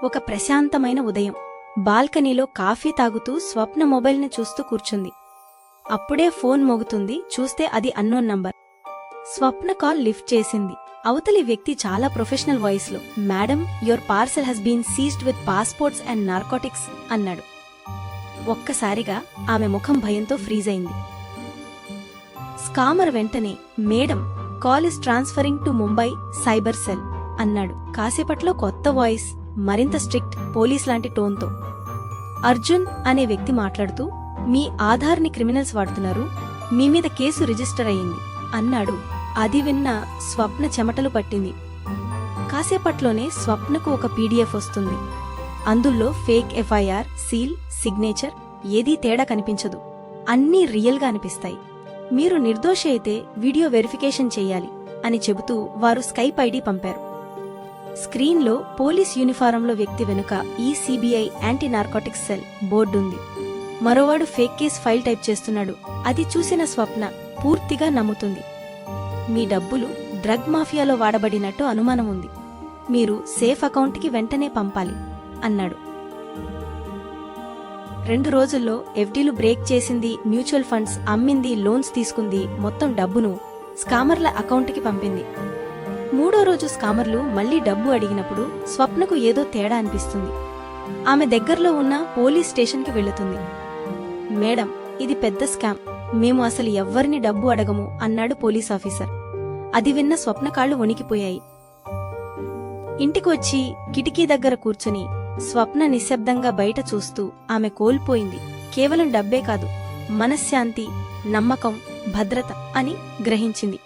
ఒక ప్రశాంతమైన ఉదయం. బాల్కనీలో కాఫీ తాగుతూ స్వప్న మొబైల్ని చూస్తూ కూర్చుంది. అప్పుడే ఫోన్ మోగుతుంది. చూస్తే అది unknown number. Swapna call lift చేసింది. అవతలి వ్యక్తి చాలా ప్రొఫెషనల్ వాయిస్లో, madam, your parcel has been seized with passports and narcotics అన్నాడు. ఒక్కసారిగా ఆమె ముఖం భయంతో ఫ్రీజ్ అయింది. స్కామర్ వెంటనే, madam, call is transferring to Mumbai cyber cell అన్నాడు. కాసేపట్లో కొత్త వాయిస్, మరింత స్ట్రిక్ట్, పోలీస్ లాంటి టోన్తో. అర్జున్ అనే వ్యక్తి మాట్లాడుతూ, మీ ఆధార్ని క్రిమినల్స్ వాడుతున్నారు, మీ మీద కేసు రిజిస్టర్ అయింది అన్నాడు. అది విన్న స్వప్న చెమటలు పట్టింది. కాసేపట్లోనే స్వప్నకు ఒక పీడిఎఫ్ వస్తుంది. అందులో ఫేక్ ఎఫ్ఐఆర్, సీల్, సిగ్నేచర్ ఏదీ తేడా కనిపించదు. అన్నీ రియల్గా అనిపిస్తాయి. మీరు నిర్దోషి అయితే వీడియో వెరిఫికేషన్ చెయ్యాలి అని చెబుతూ వారు స్కైప్ ఐడి పంపారు. స్క్రీన్లో పోలీస్ యూనిఫారంలో వ్యక్తి వెనుక ఈ సిబిఐ యాంటీ నార్కోటిక్స్ సెల్ బోర్డుంది. మరోవాడు ఫేక్ కేస్ ఫైల్ టైప్ చేస్తున్నాడు. అది చూసిన స్వప్న పూర్తిగా నమ్ముతుంది. మీ డబ్బులు డ్రగ్ మాఫియాలో వాడబడినట్టు అనుమానం ఉంది. మీరు సేఫ్ అకౌంట్కి వెంటనే పంపాలి అన్నాడు. 2 రోజుల్లో ఎఫ్డీలు బ్రేక్ చేసింది, మ్యూచువల్ ఫండ్స్ అమ్మింది, లోన్స్ తీసుకుంది. మొత్తం డబ్బును స్కామర్ల అకౌంట్కి పంపింది. 3వ రోజు స్కామర్లు మళ్లీ డబ్బు అడిగినప్పుడు స్వప్నకు ఏదో తేడా అనిపిస్తుంది. ఆమె దగ్గరలో ఉన్న పోలీస్ స్టేషన్కి వెళుతుంది. మేడం, ఇది పెద్ద స్కామ్, మేము అసలు ఎవ్వరిని డబ్బు అడగము అన్నాడు పోలీస్ ఆఫీసర్. అది విన్న స్వప్న కాళ్లు వణికిపోయాయి. ఇంటికొచ్చి కిటికీ దగ్గర కూర్చుని స్వప్న నిశ్శబ్దంగా బయట చూస్తూ ఆమె కోల్పోయింది కేవలం డబ్బే కాదు, మనశ్శాంతి, నమ్మకం, భద్రత అని గ్రహించింది.